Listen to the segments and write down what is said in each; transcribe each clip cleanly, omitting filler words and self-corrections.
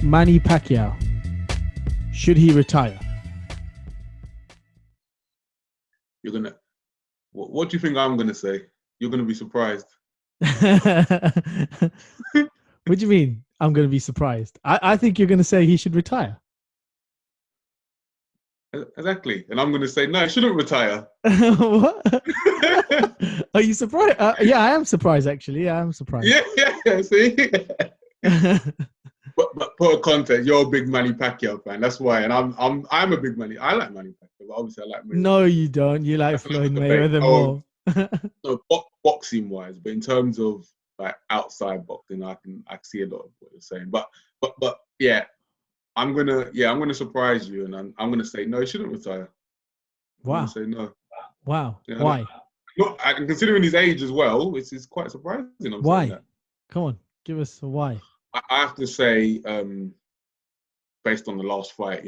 Manny Pacquiao, should he retire? You're gonna. What do you think I'm gonna say? You're gonna be surprised. What do you mean? I'm going to be surprised. I think you're going to say he should retire. Exactly, and I'm gonna say no. He shouldn't retire. What? Are you surprised? Yeah, I am surprised. Actually, I am surprised. Yeah. See. But put a context. You're a big Manny Pacquiao fan. That's why, and I'm a big Manny. I like Manny Pacquiao, but obviously I like Mayweather. No, you don't. You like Floyd Mayweather more. No, boxing wise, but in terms of like outside boxing, I see a lot of what you're saying. But yeah, I'm gonna surprise you, and I'm gonna say no. He shouldn't retire. Wow. I'm gonna say no. Wow. Yeah, why? And considering his age as well, it's quite surprising. Why? Come on, give us a why. I have to say, based on the last fight,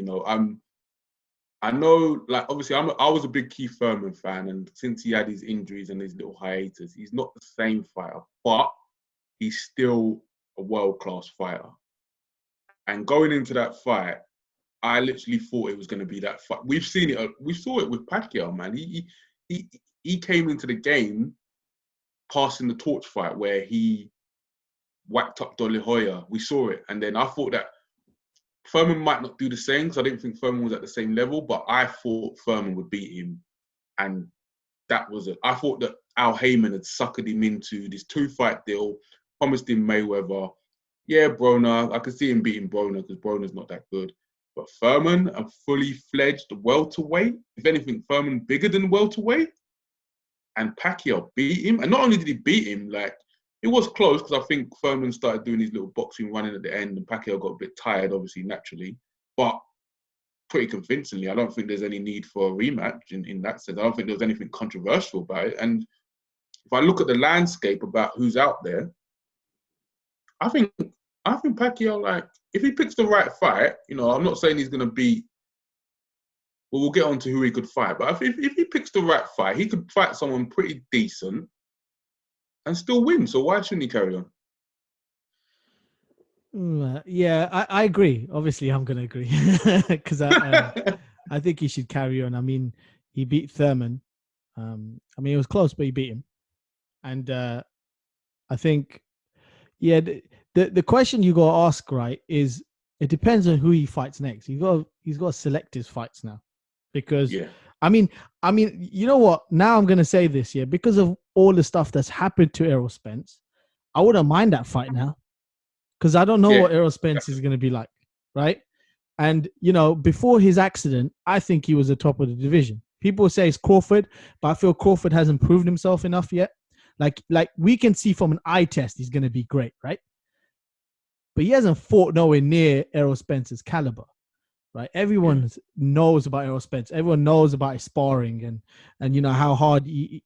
I know, like, obviously, I was a big Keith Thurman fan, and since he had his injuries and his little hiatus, he's not the same fighter, but he's still a world-class fighter. And going into that fight, I literally thought it was going to be that fight. We saw it with Pacquiao, man. He came into the game passing the torch fight where he whacked up De La Hoya. We saw it. And then I thought that Thurman might not do the same because I didn't think Thurman was at the same level, but I thought Thurman would beat him. And that was it. I thought that Al Heyman had suckered him into this 2-fight deal, promised him Mayweather. Yeah, Broner. I could see him beating Broner because Broner's not that good. But Thurman, a fully fledged welterweight, if anything, Thurman bigger than welterweight, and Pacquiao beat him. And not only did he beat him, like, it was close because I think Thurman started doing his little boxing running at the end and Pacquiao got a bit tired, obviously, naturally. But pretty convincingly, I don't think there's any need for a rematch in that sense. I don't think there was anything controversial about it. And if I look at the landscape about who's out there, I think Pacquiao, like, if he picks the right fight, I'm not saying he's going to beat. Well, we'll get on to who he could fight. But if he picks the right fight, he could fight someone pretty decent and still win. So why shouldn't he carry on? Yeah, I agree. Obviously, I'm going to agree because I think he should carry on. I mean, he beat Thurman. I mean, it was close, but he beat him. And I think, yeah, the question you got to ask, right, is it depends on who he fights next. He's got to select his fights now, because I mean, you know what? Now I'm gonna say this, because of all the stuff that's happened to Errol Spence, I wouldn't mind that fight now, because I don't know what Errol Spence is gonna be like, right? And before his accident, I think he was the top of the division. People say it's Crawford, but I feel Crawford hasn't proved himself enough yet. Like we can see from an eye test, he's gonna be great, right? But he hasn't fought nowhere near Errol Spence's caliber, right? Everyone knows about Errol Spence. Everyone knows about his sparring and how hard he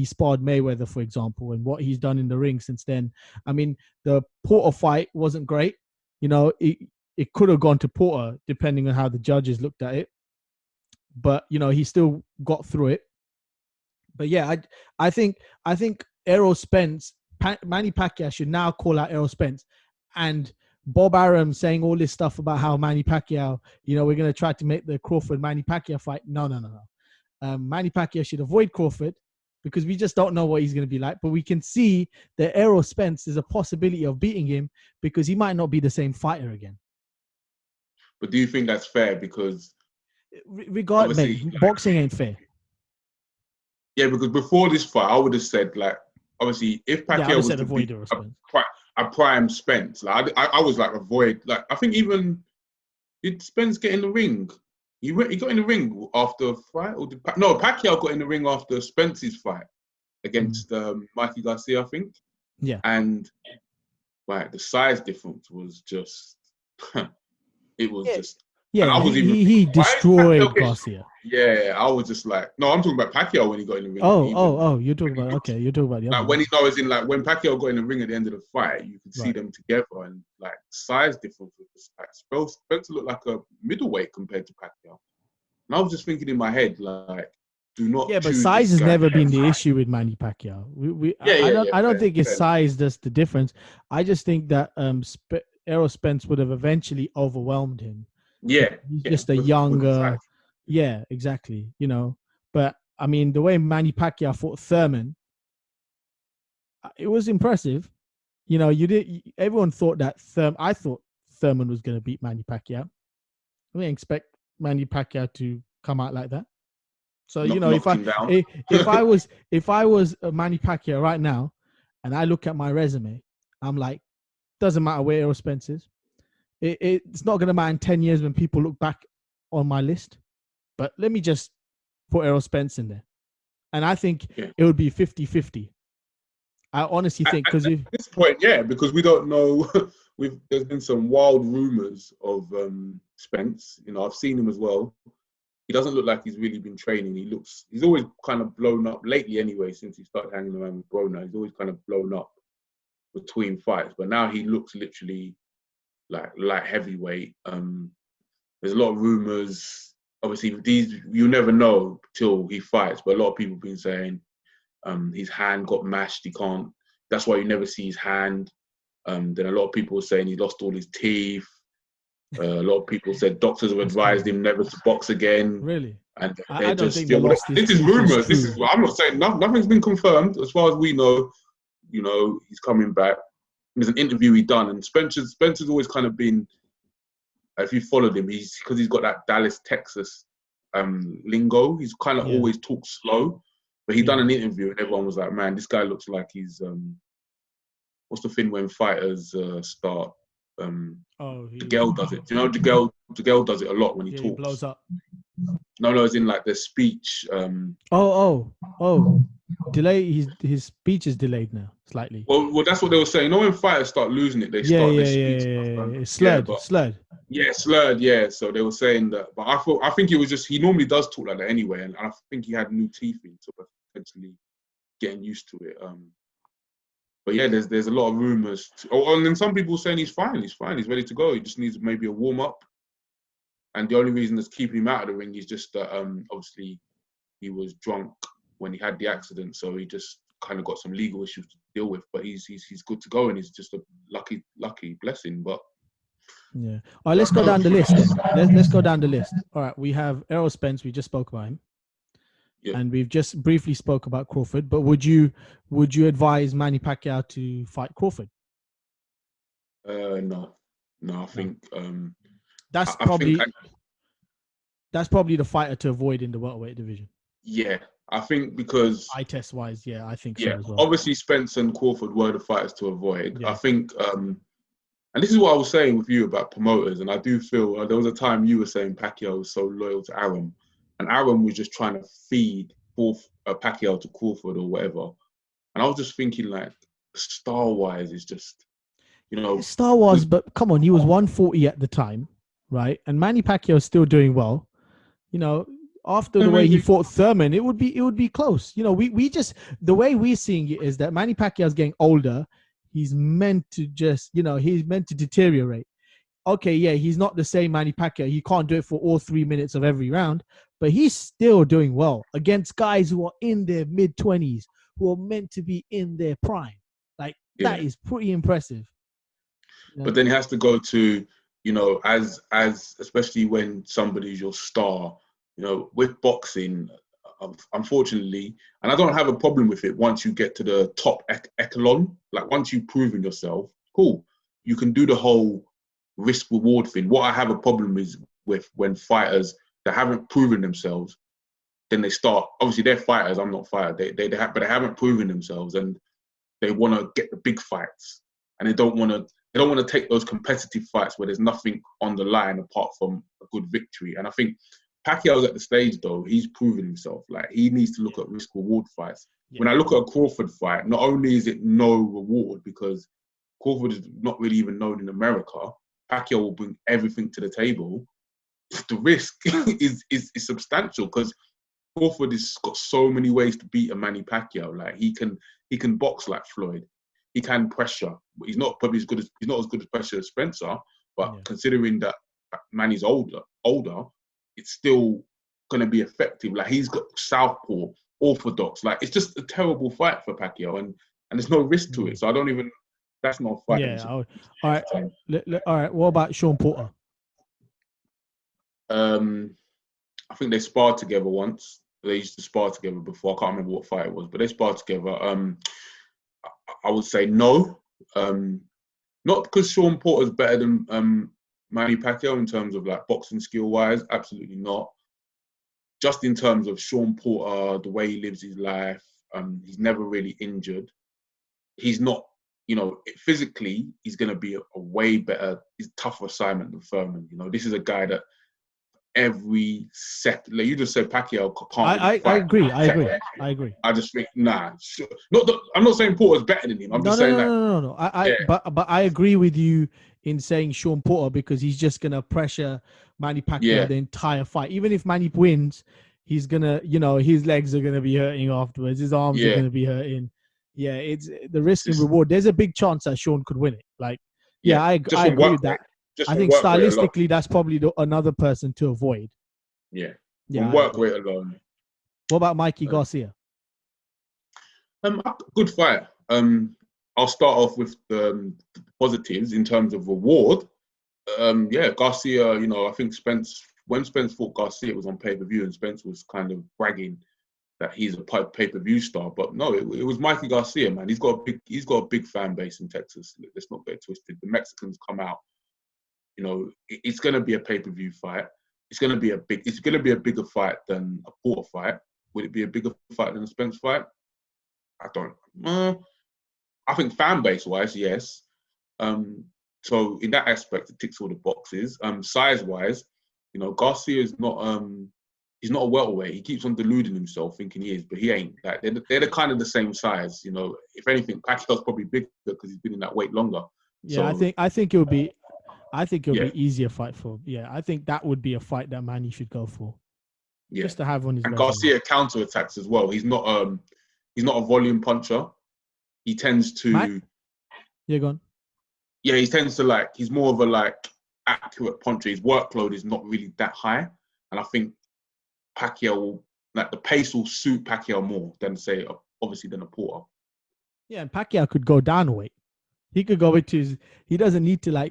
sparred Mayweather, for example, and what he's done in the ring since then. I mean, the Porter fight wasn't great. It could have gone to Porter depending on how the judges looked at it. But, he still got through it. But yeah, I think Errol Spence, Manny Pacquiao should now call out Errol Spence. And Bob Arum saying all this stuff about how Manny Pacquiao, we're going to try to make the Crawford-Manny Pacquiao fight. No. Manny Pacquiao should avoid Crawford because we just don't know what he's going to be like. But we can see that Errol Spence is a possibility of beating him because he might not be the same fighter again. But do you think that's fair? Because regardless, boxing ain't fair. Yeah, because before this fight, I would have said, like, obviously, if Pacquiao was to beat a prime Spence, like, I was like, avoid. Like, I think even did Spence get in the ring? He got in the ring after a fight, or Pacquiao got in the ring after Spence's fight against Mikey Garcia, I think. Yeah, and like the size difference was just, it was just. Yeah, he destroyed Garcia. Yeah, I was just like, no, I'm talking about Pacquiao when he got in the ring. You're talking about the other when when Pacquiao got in the ring at the end of the fight, you could see them together, and like size difference was just like Spence looked like a middleweight compared to Pacquiao. And I was just thinking in my head, like, do not. Yeah, but size has never been the issue with Manny Pacquiao. I don't think his size does the difference. I just think that Errol Spence would have eventually overwhelmed him. Yeah, He's yeah, just a with the younger, size. yeah, exactly. But I mean, the way Manny Pacquiao fought Thurman, it was impressive. You did. Everyone thought that I thought Thurman was going to beat Manny Pacquiao. I didn't expect Manny Pacquiao to come out like that. So Knocked him down. if I was a Manny Pacquiao right now, and I look at my resume, I'm like, doesn't matter where Errol Spence is. It's not going to matter in 10 years when people look back on my list. But let me just put Errol Spence in there. And I think Yeah. it would be 50-50. I honestly think At this point, yeah, because we don't know. There's been some wild rumors of Spence. I've seen him as well. He doesn't look like he's really been training. He's always kind of blown up lately anyway, since he started hanging around with Broner. He's always kind of blown up between fights. But now he looks literally like light heavyweight. There's a lot of rumors. Obviously, you never know till he fights. But a lot of people have been saying his hand got mashed. He can't. That's why you never see his hand. Then a lot of people were saying he lost all his teeth. A lot of people said doctors have advised him never to box again. Really? And I don't think the lost his this is teeth rumors. is true. I'm not saying nothing's been confirmed as far as we know. He's coming back. There's an interview he done, and Spencer's always kind of been. If you followed him, because he's got that Dallas, Texas lingo. He's kind of always talks slow. But he done an interview, and everyone was like, "Man, this guy looks like he's what's the thing when fighters start? Miguel does it. Do you know Miguel does it a lot when he talks. He blows up. No, it's in like the speech. Delay. His speech is delayed now slightly. Well, that's what they were saying. When fighters start losing it, they start their speech. Slurred. Yeah, slurred. Yeah, so they were saying that, but I think it was just he normally does talk like that anyway, and I think he had new teeth in, so potentially getting used to it. But yeah, there's a lot of rumors. And then some people saying he's fine. He's ready to go. He just needs maybe a warm up. And the only reason that's keeping him out of the ring is just that obviously he was drunk when he had the accident, so he just kind of got some legal issues to deal with. But he's good to go, and he's just a lucky blessing. But yeah. All right, let's go down the list then. Let's go down the list. All right, we have Errol Spence. We just spoke about him. Yeah. And we've just briefly spoke about Crawford. But would you advise Manny Pacquiao to fight Crawford? No. I think that's probably the fighter to avoid in the welterweight division. Yeah, I think because eye test wise, I think so as well. Obviously Spence and Crawford were the fighters to avoid. I think, and this is what I was saying with you about promoters, and I do feel there was a time you were saying Pacquiao was so loyal to Arum, and Arum was just trying to feed Pacquiao to Crawford or whatever, and I was just thinking like star wise is just. Star Wars, but come on, he was 140 at the time, right? And Manny Pacquiao is still doing well. After the way he fought Thurman, it would be close. We just the way we're seeing it is that Manny Pacquiao is getting older. He's meant to he's meant to deteriorate. Okay, yeah, he's not the same Manny Pacquiao. He can't do it for all 3 minutes of every round, but he's still doing well against guys who are in their mid-20s, who are meant to be in their prime. That is pretty impressive. But then he has to go to, as especially when somebody's your star, with boxing, unfortunately, and I don't have a problem with it once you get to the top echelon, like once you've proven yourself, cool. You can do the whole risk reward thing. What I have a problem is with when fighters that haven't proven themselves, then they start, obviously they're fighters, I'm not a fighter, but they haven't proven themselves and they want to get the big fights and they don't want to take those competitive fights where there's nothing on the line apart from a good victory. And I think Pacquiao's at the stage though, he's proven himself. Like he needs to look at risk reward fights. Yeah. When I look at a Crawford fight, not only is it no reward because Crawford is not really even known in America, Pacquiao will bring everything to the table. The risk is substantial because Crawford has got so many ways to beat a Manny Pacquiao. Like he can box like Floyd. He can pressure. He's not as good as pressure as Spencer, but considering that Manny's older, it's still gonna be effective. Like he's got southpaw, orthodox. Like it's just a terrible fight for Pacquiao, and there's no risk to it. So I don't even That's not a fight. Yeah. All right. All right. What about Sean Porter? I think they sparred together once. They used to spar together before. I can't remember what fight it was, but they sparred together. I would say no. Not because Sean Porter's better than Manny Pacquiao in terms of like boxing skill wise. Absolutely not. Just in terms of Sean Porter, the way he lives his life, he's never really injured. He's not, physically, he's going to be a way better, he's tougher assignment than Thurman. This is a guy that every second, like you just said, Pacquiao can't really fight. I agree. I just think, nah. I'm not saying Porter's better than him. I'm just saying that. No. But I agree with you in saying Sean Porter because he's just gonna pressure Manny Pacquiao the entire fight. Even if Manny wins, he's gonna, his legs are gonna be hurting afterwards. His arms are gonna be hurting. Yeah, it's the risk and reward. There's a big chance that Sean could win it. Like, I agree with that. I think stylistically, that's probably another person to avoid. Yeah. From work rate alone. What about Mikey Garcia? Good fight. I'll start off with the positives in terms of reward. Garcia, I think when Spence fought Garcia, it was on pay-per-view, and Spence was kind of bragging that he's a pay-per-view star. But no, it was Mikey Garcia, man. He's got a big fan base in Texas. Let's not get twisted. The Mexicans come out. It's going to be a pay-per-view fight. It's going to be a bigger fight than a Porter fight. Would it be a bigger fight than a Spence fight? I don't. I think fan base wise, yes. So in that aspect, it ticks all the boxes. Size wise, Garcia is not. He's not a welterweight. He keeps on deluding himself, thinking he is, but he ain't. Like they're the kind of the same size. If anything, Pacquiao's probably bigger because he's been in that weight longer. Yeah, so, I think it would be. I think it'll be easier fight for him. Yeah, I think that would be a fight that Manny should go for. Yeah. Just to have on his resume. Garcia counterattacks as well. He's not a volume puncher. He tends to go on. Yeah, he tends to he's more of a accurate puncher. His workload is not really that high. And I think Pacquiao will the pace will suit Pacquiao more than than a Porter. Yeah, and Pacquiao could go down a weight. He could go into he doesn't need to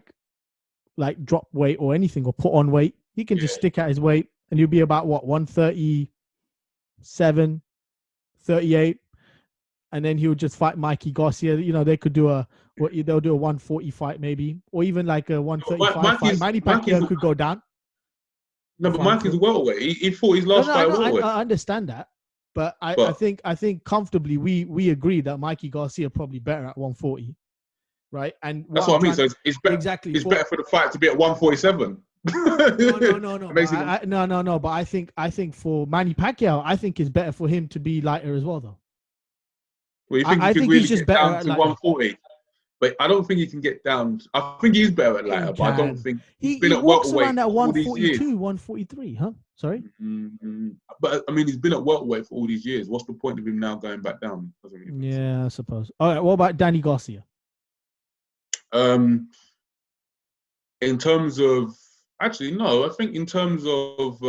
drop weight or anything or put on weight. He can just stick at his weight and he'll be about 137, 38. And then he would just fight Mikey Garcia. They could do they'll do a 140 fight maybe, or even a 135 fight. Manny Pacquiao could go down. No, but Mikey's a welterweight. He fought his last fight welterweight. I understand that, but I think comfortably we agree that Mikey Garcia probably better at 140. Right, and that's what I mean. So it's better. Exactly. It's better for the fight to be at 147. No. But I think for Manny Pacquiao, I think it's better for him to be lighter as well, though. Well, you think I think really he's just better at 140, but I don't think he can get down. I think he's better at lighter, but I don't think he walks around at 142, 143. Huh? Sorry. Mm-hmm. But I mean, he's been at welterweight for all these years. What's the point of him now going back down? I suppose. All right. What about Danny Garcia? In terms of actually, no. I think in terms of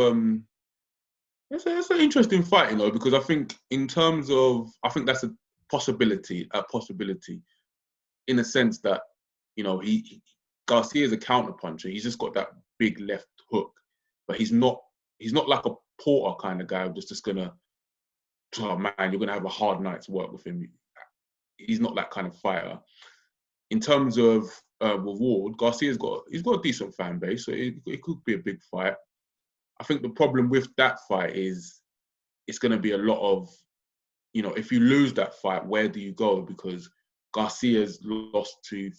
it's an interesting fight, because I think in terms of that's a possibility in a sense that Garcia is a counter puncher. He's just got that big left hook, but he's not like a Porter kind of guy who's just gonna, oh man, you're gonna have a hard night's work with him. He's not that kind of fighter. In terms of reward, Garcia's got a decent fan base, so it could be a big fight. I think the problem with that fight is it's going to be a lot of, if you lose that fight, where do you go? Because Garcia lost to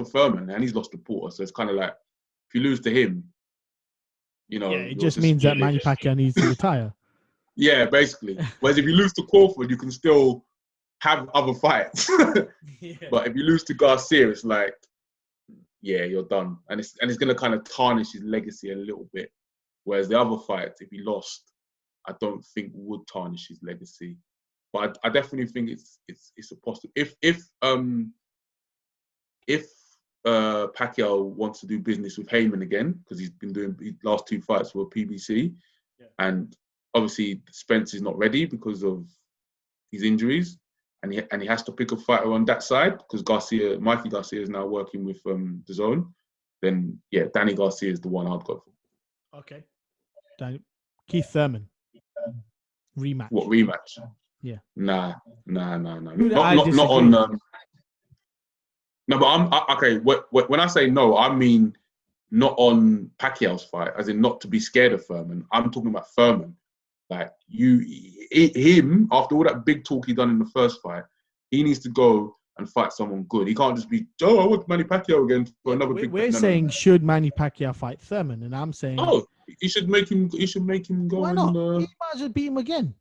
Thurman and he's lost to Porter, so it's kind of like if you lose to him, it just means that Manny Pacquiao needs to retire. Yeah, basically. Whereas if you lose to Crawford, you can still have other fights. But if you lose to Garcia, it's you're done. And it's going to kind of tarnish his legacy a little bit. Whereas the other fights, if he lost, I don't think would tarnish his legacy. But I definitely think it's a possible. If Pacquiao wants to do business with Heyman again, because he's been doing his last two fights for PBC, and obviously Spence is not ready because of his injuries, and he has to pick a fighter on that side because Mikey Garcia is now working with the Zone, then yeah, Danny Garcia is the one I'd go for. Okay. Keith Thurman. Rematch. What rematch? Yeah. Nah. Dude, Not I disagree. on. No, but okay. When I say no, I mean not on Pacquiao's fight, as in not to be scared of Thurman. I'm talking about Thurman. Like him after all that big talk he done in the first fight, he needs to go and fight someone good. He can't just be, I want Manny Pacquiao again for another big. We're saying should Manny Pacquiao fight Thurman, and I'm saying you should make him. You should make him go. Why not? He might as well beat him again.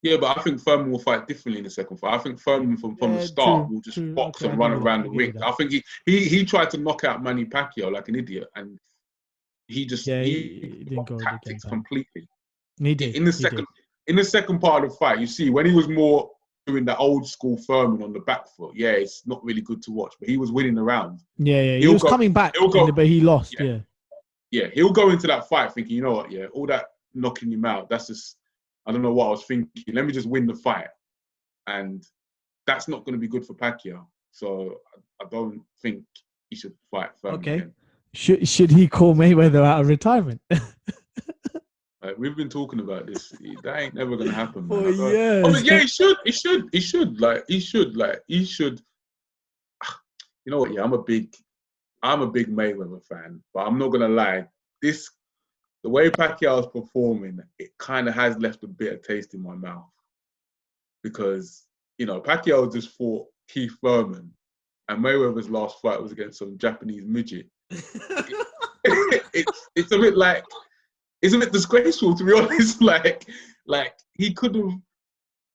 Yeah, but I think Thurman will fight differently in the second fight. I think Thurman from the start will just box and run around the ring. I think he tried to knock out Manny Pacquiao like an idiot, and he didn't go tactics completely. He did. In the second part of the fight, you see when he was more doing the old school Thurman on the back foot. Yeah, it's not really good to watch, but he was winning the round. Yeah, he was coming back, but he lost. Yeah, he'll go into that fight thinking, you know what? Yeah, all that knocking him out, that's just, I don't know what I was thinking. Let me just win the fight, and that's not going to be good for Pacquiao. So I don't think he should fight Thurman again. Should he call Mayweather out of retirement? We've been talking about this. That ain't never gonna happen, man. Yeah, he should. You know what? Yeah, I'm a big Mayweather fan, but I'm not gonna lie. The way Pacquiao's performing, it kind of has left a bitter taste in my mouth because Pacquiao just fought Keith Thurman, and Mayweather's last fight was against some Japanese midget. It's a bit like. It's a bit disgraceful, to be honest. Like he could have.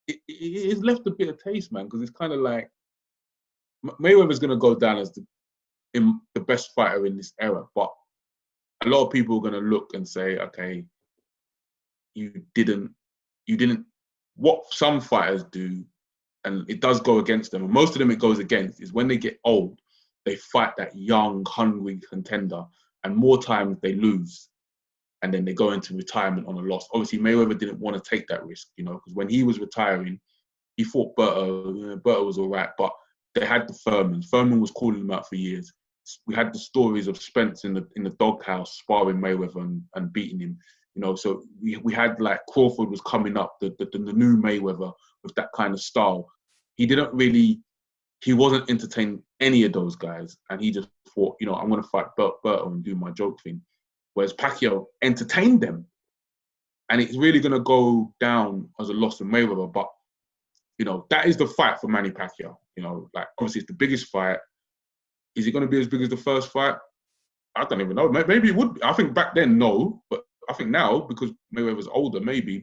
It's left a bit of taste, man. Because it's kind of like Mayweather's gonna go down as the best fighter in this era, but a lot of people are gonna look and say, okay, you didn't. What some fighters do, and it does go against them. And most of them it goes against is when they get old, they fight that young, hungry contender, and more times they lose. And then they go into retirement on a loss. Obviously, Mayweather didn't want to take that risk, because when he was retiring, he fought Berto. Berto was all right, but they had the Thurman. Thurman was calling him out for years. We had the stories of Spence in the doghouse sparring Mayweather and beating him. So we had like Crawford was coming up, the new Mayweather with that kind of style. He wasn't entertaining any of those guys, and he just thought, I'm going to fight Berto and do my joke thing. Whereas Pacquiao entertained them. And it's really going to go down as a loss for Mayweather. But, that is the fight for Manny Pacquiao. Obviously it's the biggest fight. Is it going to be as big as the first fight? I don't even know. Maybe it would be. I think back then, no. But I think now, because Mayweather's older, maybe.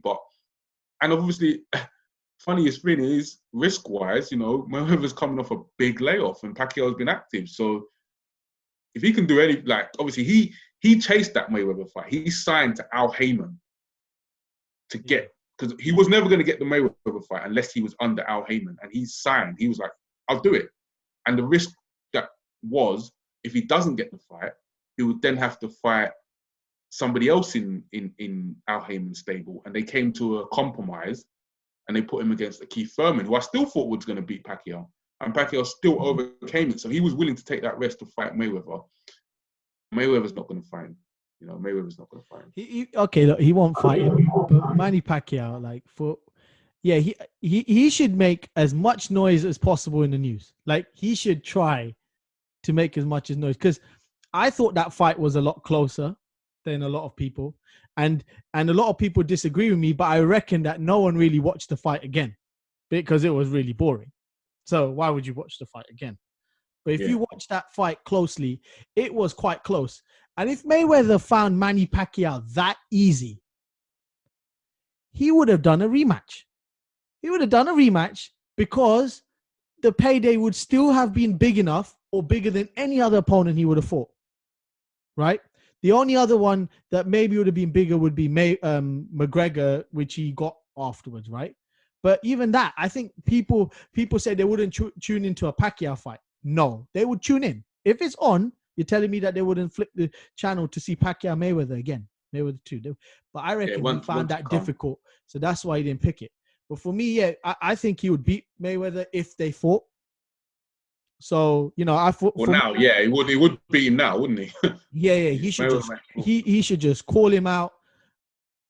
And obviously, funniest thing is, risk-wise, Mayweather's coming off a big layoff and Pacquiao's been active. So if he can do obviously he chased that Mayweather fight. He signed to Al Heyman to get, because he was never going to get the Mayweather fight unless he was under Al Heyman. And he signed. He was like, I'll do it. And the risk that was, if he doesn't get the fight, he would then have to fight somebody else in Al Heyman's stable. And they came to a compromise and they put him against Keith Thurman, who I still thought was going to beat Pacquiao. And Pacquiao still overcame it. So he was willing to take that risk to fight Mayweather. Mayweather's not going to fight him. Mayweather's not going to fight him. Okay, look, he won't fight him. But Manny Pacquiao, he should make as much noise as possible in the news. He should try to make as much as noise. Because I thought that fight was a lot closer than a lot of people. And a lot of people disagree with me, but I reckon that no one really watched the fight again because it was really boring. So why would you watch the fight again? But if you watch that fight closely, it was quite close. And if Mayweather found Manny Pacquiao that easy, he would have done a rematch. He would have done a rematch because the payday would still have been big enough or bigger than any other opponent he would have fought. Right? The only other one that maybe would have been bigger would be McGregor, which he got afterwards, right? But even that, I think people say they wouldn't tune into a Pacquiao fight. No, they would tune in. If it's on, you're telling me that they wouldn't flip the channel to see Pacquiao Mayweather again. Mayweather 2. But I reckon he found that difficult. So that's why he didn't pick it. But for me, yeah, I think he would beat Mayweather if they fought. So I thought Well, now, yeah, he would beat him now, wouldn't he? yeah, he should Mayweather just might- he should just call him out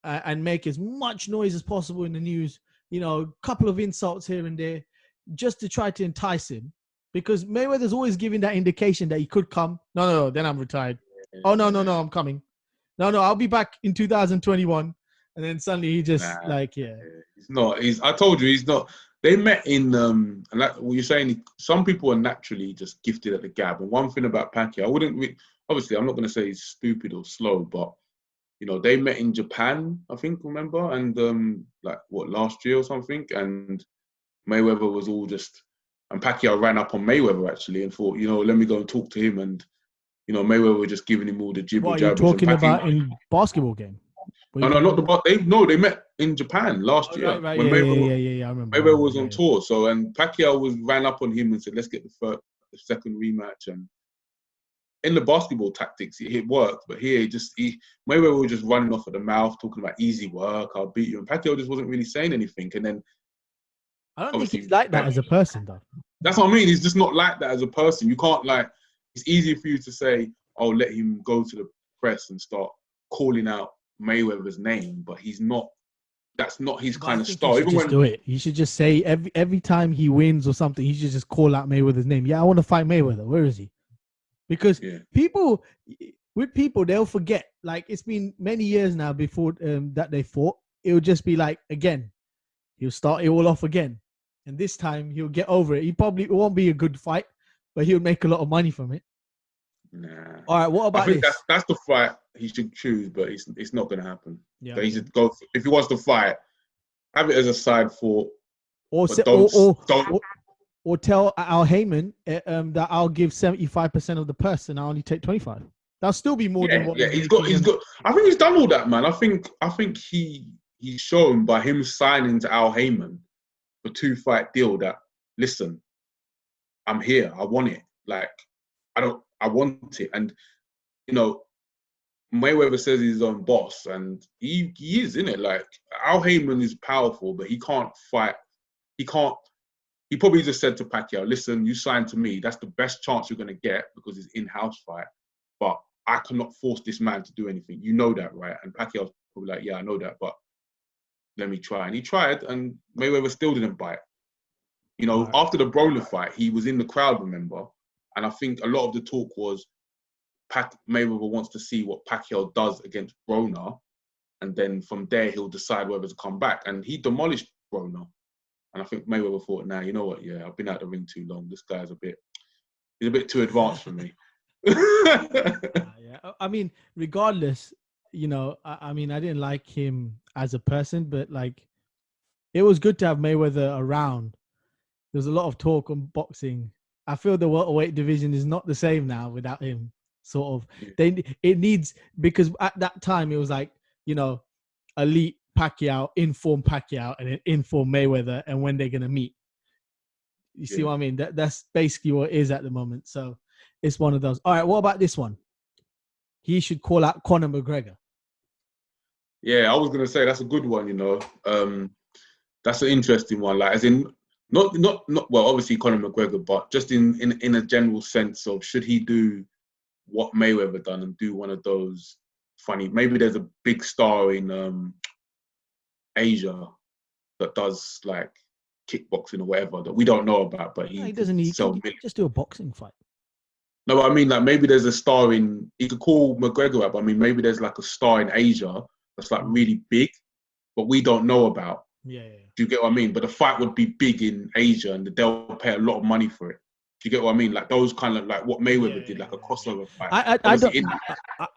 and make as much noise as possible in the news. A couple of insults here and there, just to try to entice him, because Mayweather's always giving that indication that he could come. No, then I'm retired. Oh no, I'm coming. No, I'll be back in 2021, and then suddenly he just Nah, yeah. he's not. I told you, he's not. They met in and like what you're saying. Some people are naturally just gifted at the gab. And one thing about Pacquiao, I wouldn't. Obviously, I'm not going to say he's stupid or slow, but they met in Japan, I think. Remember, and like what, last year or something, and Mayweather was all just, and Pacquiao ran up on Mayweather actually and thought, let me go and talk to him, and Mayweather was just giving him all the jibber What are you jabbers. And talking Pacquiao, about in basketball game? no, not the but they met in Japan last year Right. when Yeah. I remember. Mayweather was on tour. So and Pacquiao ran up on him and said, "Let's get the second rematch." And in the basketball tactics, it worked, but here Mayweather was just running off at the mouth, talking about easy work. I'll beat you, and Pacquiao just wasn't really saying anything. And then I don't think he's like that as a person, though. That's what I mean. He's just not like that as a person. You can't It's easier for you to say, "Oh, let him go to the press and start calling out Mayweather's name," but he's not. That's not his kind of style. He should just do it. He should just say every time he wins or something, he should just call out Mayweather's name. Yeah, I want to fight Mayweather. Where is he? Because people, they'll forget. Like, it's been many years now before that they fought. It'll just be like, again, he'll start it all off again. And this time he'll get over it. It won't be a good fight, but he'll make a lot of money from it. Nah. All right, what about I think this? that's the fight he should choose, but it's not going to happen. Yeah, so he should go if he wants to fight. Have it as a side thought, or tell Al Heyman that I'll give 75% of the purse and I only take 25. That'll still be more than what he's got. I think he's done all that, man. I think he's shown by him signing to Al Heyman for 2-fight deal that, listen, I'm here. I want it. Like, I want it. And, Mayweather says he's his own boss, and he is, isn't it? Like, Al Heyman is powerful, but he can't fight. He probably just said to Pacquiao, listen, you signed to me. That's the best chance you're going to get because it's in-house fight. But I cannot force this man to do anything. You know that, right? And Pacquiao's probably like, yeah, I know that, but let me try. And he tried, and Mayweather still didn't bite. After the Broner fight, he was in the crowd, remember? And I think a lot of the talk was Mayweather wants to see what Pacquiao does against Broner, and then from there he'll decide whether to come back. And he demolished Broner. And I think Mayweather thought, nah, you know what? Yeah, I've been out the ring too long. This guy's he's a bit too advanced for me. Yeah. I mean, regardless, I mean, I didn't like him as a person, but like, it was good to have Mayweather around. There's a lot of talk on boxing. I feel the welterweight division is not the same now without him. Sort of, it needs, because at that time it was like, elite Pacquiao, informed Pacquiao, and then informed Mayweather, and when they're gonna meet. You see what I mean? That's basically what it is at the moment. So it's one of those. All right, what about this one? He should call out Conor McGregor. Yeah, I was gonna say that's a good one. That's an interesting one. Like, as in, not well, obviously Conor McGregor, but just in a general sense of, should he do what Mayweather done and do one of those funny? Maybe there's a big star in Asia that does like kickboxing or whatever that we don't know about, but he doesn't need to just do a boxing fight. No, but I mean, like, maybe there's a star he could call McGregor up. I mean, maybe there's like a star in Asia that's like really big, but we don't know about. Yeah. Do you get what I mean? But the fight would be big in Asia and they'll pay a lot of money for it. Do you get what I mean? Like those kind of, like what Mayweather did, like a crossover fight.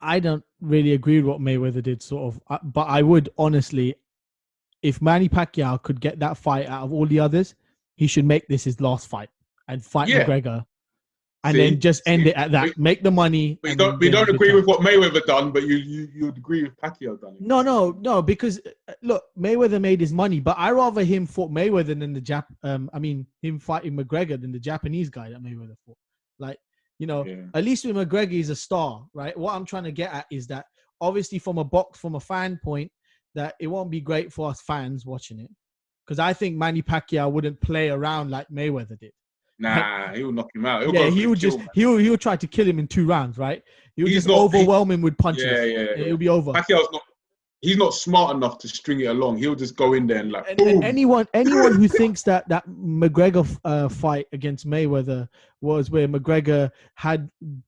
I don't really agree with what Mayweather did, sort of. But I would honestly, if Manny Pacquiao could get that fight out of all the others, he should make this his last fight and fight McGregor. And then just end it at that. Make the money. We don't agree with what Mayweather done, but you would agree with Pacquiao done it. No, because look, Mayweather made his money, but I rather him fought Mayweather than him fighting McGregor than the Japanese guy that Mayweather fought. Like, at least with McGregor, he's a star, right? What I'm trying to get at is that obviously from a fan point, that it won't be great for us fans watching it, because I think Manny Pacquiao wouldn't play around like Mayweather did. Nah, he'll knock him out. He'll Yeah, go for he the would kill, just man. he'll try to kill him in 2 rounds, right? He'll He's just not. overwhelm him with punches. Yeah. It'll be over. Pacquiao's not. He's not smart enough to string it along. He'll just go in there and like And boom. anyone who thinks that McGregor fight against Mayweather was where McGregor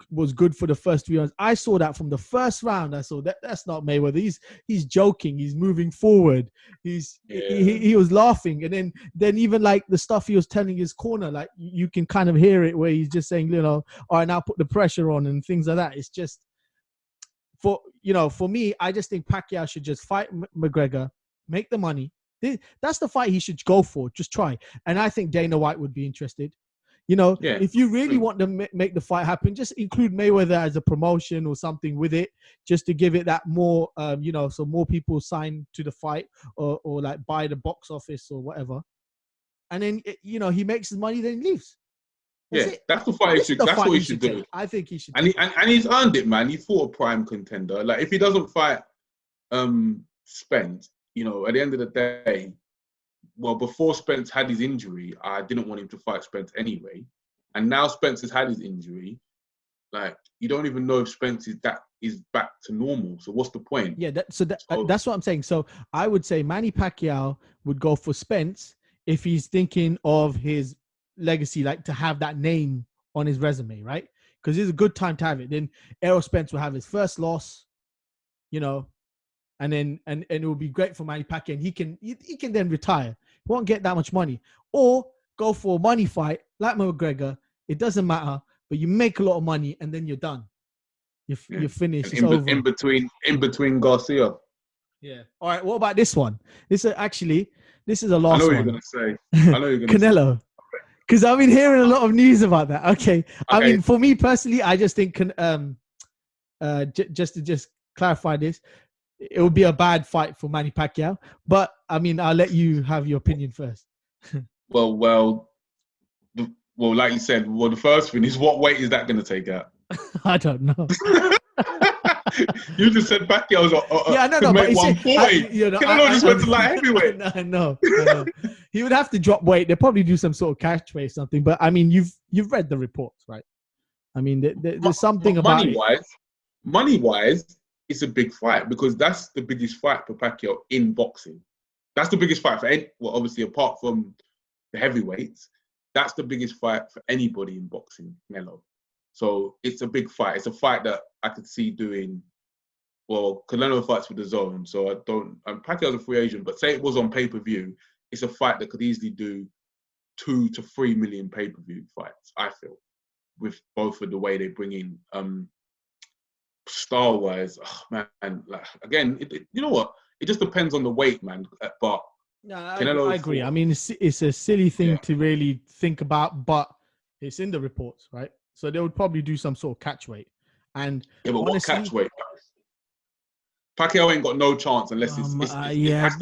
was good for the first 3 rounds, I saw that from the first round. I saw that's not Mayweather. He's joking. He's moving forward. He was laughing, and then even like the stuff he was telling his corner, like you can kind of hear it where he's just saying, all right, now put the pressure on and things like that. It's just. For me, I just think Pacquiao should just fight McGregor, make the money. That's the fight he should go for. Just try. And I think Dana White would be interested. If you really want to make the fight happen, just include Mayweather as a promotion or something with it, just to give it that more, so more people sign to the fight or like buy the box office or whatever. And then, he makes his money, then he leaves. That's the fight. That's what he should do. Take. I think he should. And he's earned it, man. He fought a prime contender. Like if he doesn't fight Spence, at the end of the day, well, before Spence had his injury, I didn't want him to fight Spence anyway. And now Spence has had his injury. Like you don't even know if Spence is back to normal. So what's the point? Yeah, that's what I'm saying. So I would say Manny Pacquiao would go for Spence if he's thinking of his legacy, like to have that name on his resume, right? Because it's a good time to have it. Then Errol Spence will have his first loss, and then and it will be great for Manny Pacquiao, and he can then retire. He won't get that much money, or go for a money fight like McGregor. It doesn't matter, but you make a lot of money, and then you're done. You're finished. It's over. In between Garcia. Yeah. All right. What about this one? This is a last one. I know what you're gonna say. I know you're gonna Canelo. Because I've been hearing a lot of news about that. Okay. I mean, for me personally, I just think, just to clarify this, it would be a bad fight for Manny Pacquiao. But I mean, I'll let you have your opinion first. Well, like you said, the first thing is what weight is that going to take out? I don't know. You just said Pacquiao's no, make 140. Canelo just went to light heavyweight. No. He would have to drop weight. They'll probably do some sort of catch weight or something. But I mean, you've read the reports, right? I mean, there's something about money-wise, it's a big fight because that's the biggest fight for Pacquiao in boxing. That's the biggest fight for obviously apart from the heavyweights, that's the biggest fight for anybody in boxing, Canelo. So it's a big fight. It's a fight that I could see doing. Well, Canelo fights with the zone, so I don't. Pacquiao's a free agent, but say it was on pay-per-view, it's a fight that could easily do 2 to 3 million pay-per-view fights. I feel with both of the way they bring in star-wise. Oh, man, like again, you know what? It just depends on the weight, man. But no, I agree. I mean, it's a silly thing to really think about, but it's in the reports, right? So they would probably do some sort of catch weight. And but honestly, what catch weight? Pacquiao ain't got no chance unless but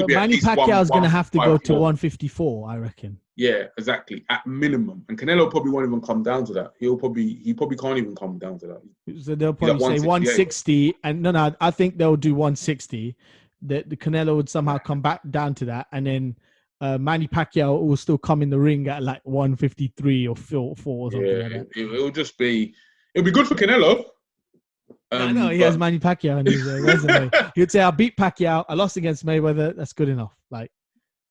Manny Pacquiao's going to have to go to 154, I reckon. Yeah, exactly, at minimum. And Canelo probably won't even come down to that. He probably can't even come down to that. So they'll probably say 160, and no, I think they'll do 160. The Canelo would somehow come back down to that, and then Manny Pacquiao will still come in the ring at like 153 or 4 or something like that. It'll be good for Canelo. I know he has Manny Pacquiao in his resume. He'd say, "I beat Pacquiao. I lost against Mayweather. That's good enough." Like,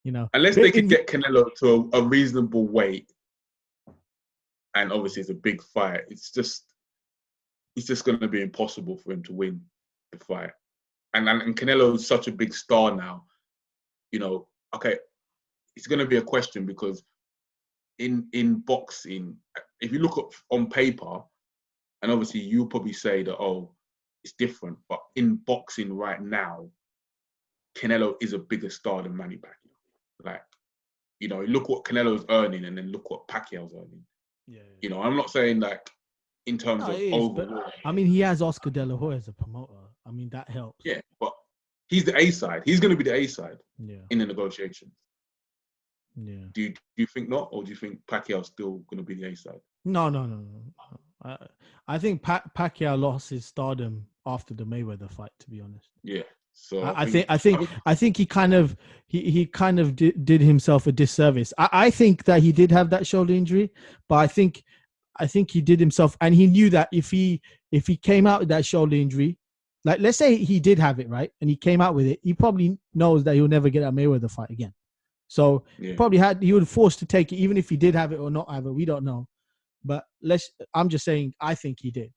unless they could get Canelo to a reasonable weight, and obviously it's a big fight. It's just going to be impossible for him to win the fight. And Canelo is such a big star now. Okay, it's going to be a question because in boxing, if you look on paper. And obviously, you'll probably say that, it's different. But in boxing right now, Canelo is a bigger star than Manny Pacquiao. Like, look what Canelo's earning and then look what Pacquiao's earning. Yeah. I'm not saying like in terms of overall. I mean, he has Oscar De La Hoya as a promoter. I mean, that helps. Yeah, but he's the A side. He's going to be the A side in the negotiations. Yeah. Do you think not? Or do you think Pacquiao's still going to be the A side? No. I think Pacquiao lost his stardom after the Mayweather fight, to be honest. Yeah. So I think he kind of did himself a disservice. I think that he did have that shoulder injury, but I think he did himself, and he knew that if he came out with that shoulder injury, like let's say he did have it, right, and he came out with it, he probably knows that he'll never get a Mayweather fight again. So he would forced to take it, even if he did have it or not have it. We don't know, but I'm just saying I think he did,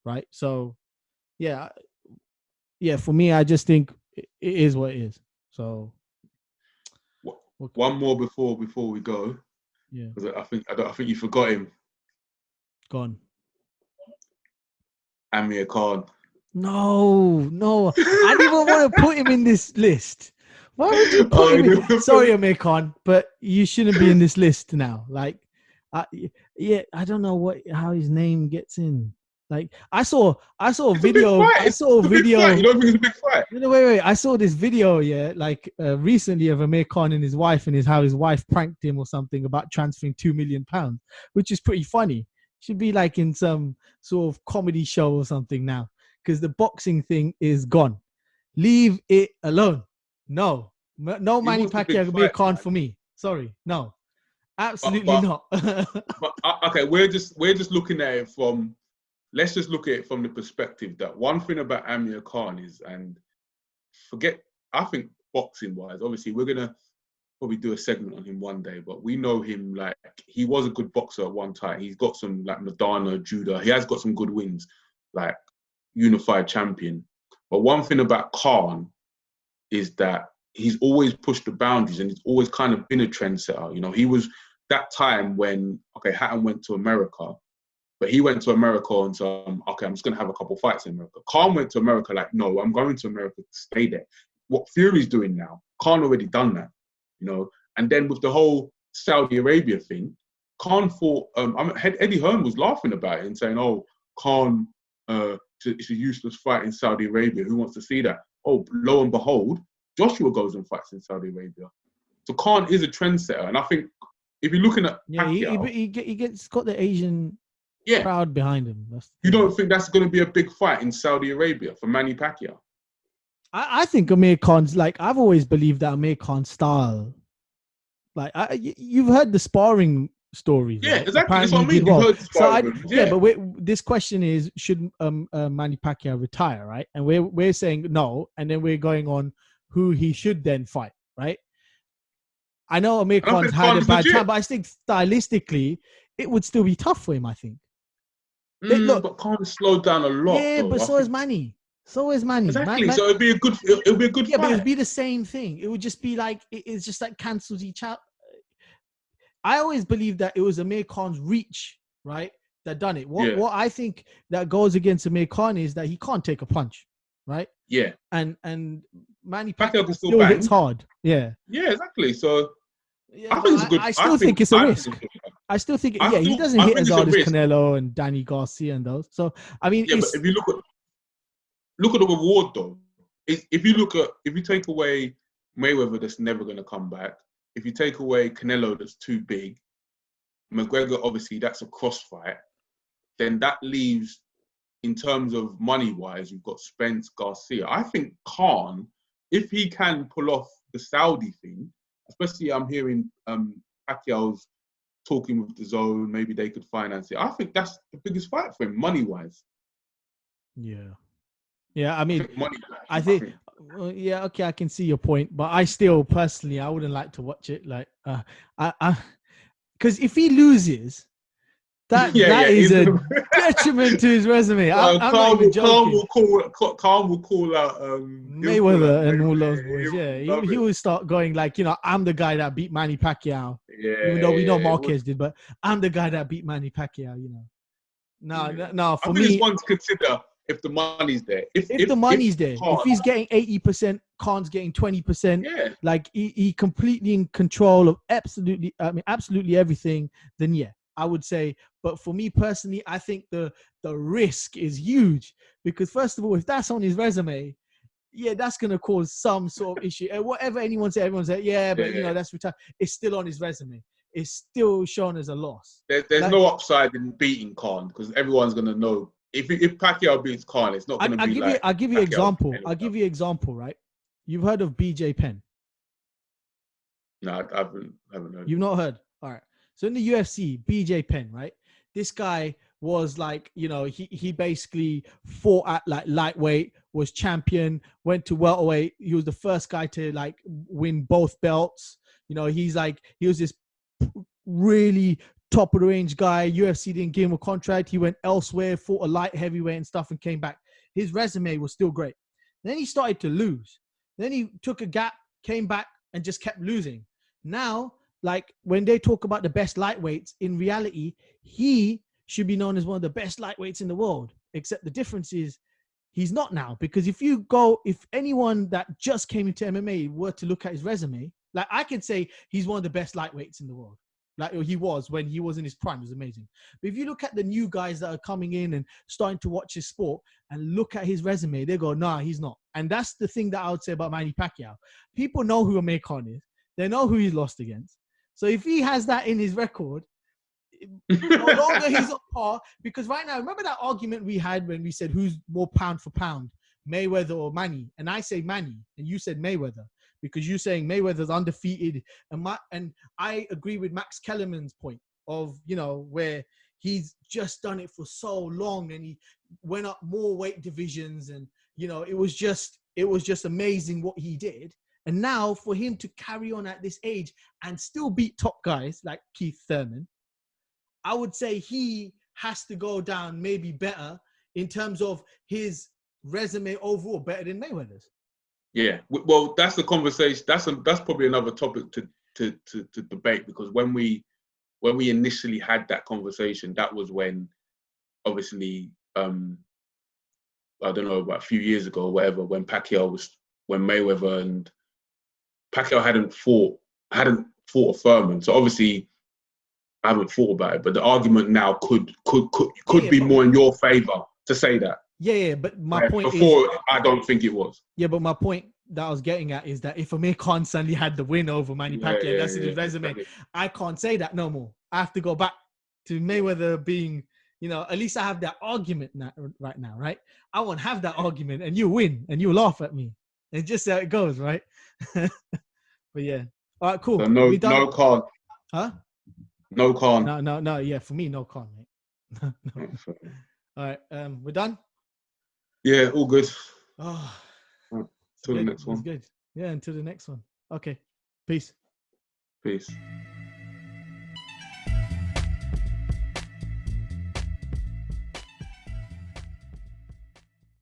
right? So yeah, for me, I just think it is what it is. So one more before we go. Yeah, because I think you forgot him. Gone. Amir Khan. No, I didn't even want to put him in this list. Why would you put him in? Sorry, Amir Khan, but you shouldn't be in this list now. Like, I don't know how his name gets in. Like, I saw a video. I saw a video. You don't think it's a big fight? No, wait. I saw this video, recently of Amir Khan and his wife, and how his wife pranked him or something about transferring £2 million, which is pretty funny. Should be like in some sort of comedy show or something now, because the boxing thing is gone. Leave it alone. No Manny Pacquiao, Amir Khan for me. Sorry, no, absolutely not. But okay, we're just looking at it from. Let's just look at it from the perspective that one thing about Amir Khan is, and I think boxing wise, obviously we're gonna probably do a segment on him one day, but we know him like he was a good boxer at one time. He's got some like Madonna, Judah. He has got some good wins, like unified champion. But one thing about Khan is that he's always pushed the boundaries and he's always kind of been a trendsetter. You know, he was that time when Hatton went to America. But he went to America and said, I'm just going to have a couple fights in America. Khan went to America like, no, I'm going to America to stay there. What Fury's doing now, Khan already done that, you know. And then with the whole Saudi Arabia thing, Khan thought, Eddie Hearn was laughing about it and saying, Khan, it's a useless fight in Saudi Arabia. Who wants to see that? Oh, lo and behold, Joshua goes and fights in Saudi Arabia. So Khan is a trendsetter. And I think if you're looking at Pacquiao, he got the Asian crowd behind him. You don't think that's going to be a big fight in Saudi Arabia for Manny Pacquiao? I think Amir Khan's I've always believed that Amir Khan's style. Like you've heard the sparring stories. Yeah, right? exactly. That's what I mean. Well. But this question is: should Manny Pacquiao retire? Right, and we're saying no, and then we're going on who he should then fight. Right. I know Amir Khan's had a bad time, but I think stylistically it would still be tough for him. I think. But Khan slowed down a lot. Yeah, but so is Manny. Exactly. So it'll be a good fight. Yeah, but it'd be the same thing. It would just be like it's just like cancels each out. I always believed that it was Amir Khan's reach, right, that done it. What I think that goes against Amir Khan is that he can't take a punch, right? Yeah. And Manny Pacquiao still hits hard. Yeah. Yeah, exactly. So I think it's a good. I still think it's a risk. I still think, he doesn't hit as hard as Canelo and Danny Garcia and those. So I mean, but if you look at the reward though, if you take away Mayweather, that's never going to come back. If you take away Canelo, that's too big. McGregor, obviously, that's a crossfight. Then that leaves, in terms of money wise, you've got Spence, Garcia. I think Khan, if he can pull off the Saudi thing, especially I'm hearing Pacquiao's talking with the Zone, maybe they could finance it. I think that's the biggest fight for him, money-wise. Yeah, I mean, I think okay, I can see your point, but I still, personally, I wouldn't like to watch it. Like, because if he loses, that is a detriment to his resume. I'm not even joking. Khan will call out Mayweather and all those boys. Yeah, he will start going like, I'm the guy that beat Manny Pacquiao. Even though we know Marquez did, but I'm the guy that beat Manny Pacquiao. No. For me, it's one to consider if the money's there. If the money's there, if he's getting 80%, Khan's getting 20%. Like he completely in control of absolutely everything. Then I would say. But for me personally, I think the risk is huge because, first of all, if that's on his resume, that's going to cause some sort of issue. And whatever everyone said, but that's retired. It's still on his resume. It's still shown as a loss. There's no upside in beating Khan because everyone's going to know if Pacquiao beats Khan, it's not going to be like. I'll give you Pacquiao example. and I'll give you example. Right? You've heard of BJ Penn? No, I haven't heard. You've not heard. All right. So in the UFC, BJ Penn, right? This guy was like, he basically fought at like lightweight, was champion, went to welterweight. He was the first guy to like win both belts. He was this really top of the range guy. UFC didn't give him a contract. He went elsewhere, fought a light heavyweight and stuff, and came back. His resume was still great. Then he started to lose. Then he took a gap, came back, and just kept losing. Now, like when they talk about the best lightweights, in reality, he should be known as one of the best lightweights in the world. Except the difference is he's not now. Because if anyone that just came into MMA were to look at his resume, like I could say he's one of the best lightweights in the world. Like he was when he was in his prime, it was amazing. But if you look at the new guys that are coming in and starting to watch his sport and look at his resume, they go, nah, he's not. And that's the thing that I would say about Manny Pacquiao. People know who Amir Khan is. They know who he's lost against. So if he has that in his record, no longer he's on par. Because right now, remember that argument we had when we said who's more pound for pound, Mayweather or Manny? And I say Manny, and you said Mayweather. Because you're saying Mayweather's undefeated. And I agree with Max Kellerman's point of, where he's just done it for so long and he went up more weight divisions and, it was just amazing what he did. And now for him to carry on at this age and still beat top guys like Keith Thurman, I would say he has to go down maybe better in terms of his resume overall, better than Mayweather's. Yeah, well, that's the conversation. That's probably another topic to debate, because when we initially had that conversation, that was when, obviously, I don't know, about a few years ago or whatever, when Mayweather and Pacquiao hadn't fought a Furman. So obviously, I haven't thought about it, but the argument now could be more in your favor to say that. Yeah, but my point before, I don't think it was. Yeah, but my point that I was getting at is that if Amir Khan suddenly had the win over Manny Pacquiao, that's in his resume, I can't say that no more. I have to go back to Mayweather being, at least I have that argument right now, right? I won't have that argument and you win and you laugh at me. It's just how it goes, right? But yeah. All right, cool. So no Khan. Huh? No Khan. No. Yeah, for me, no Khan, mate. No. All right, we're done? Yeah, all good. Oh, until the next one. Good. Yeah, until the next one. Okay. Peace.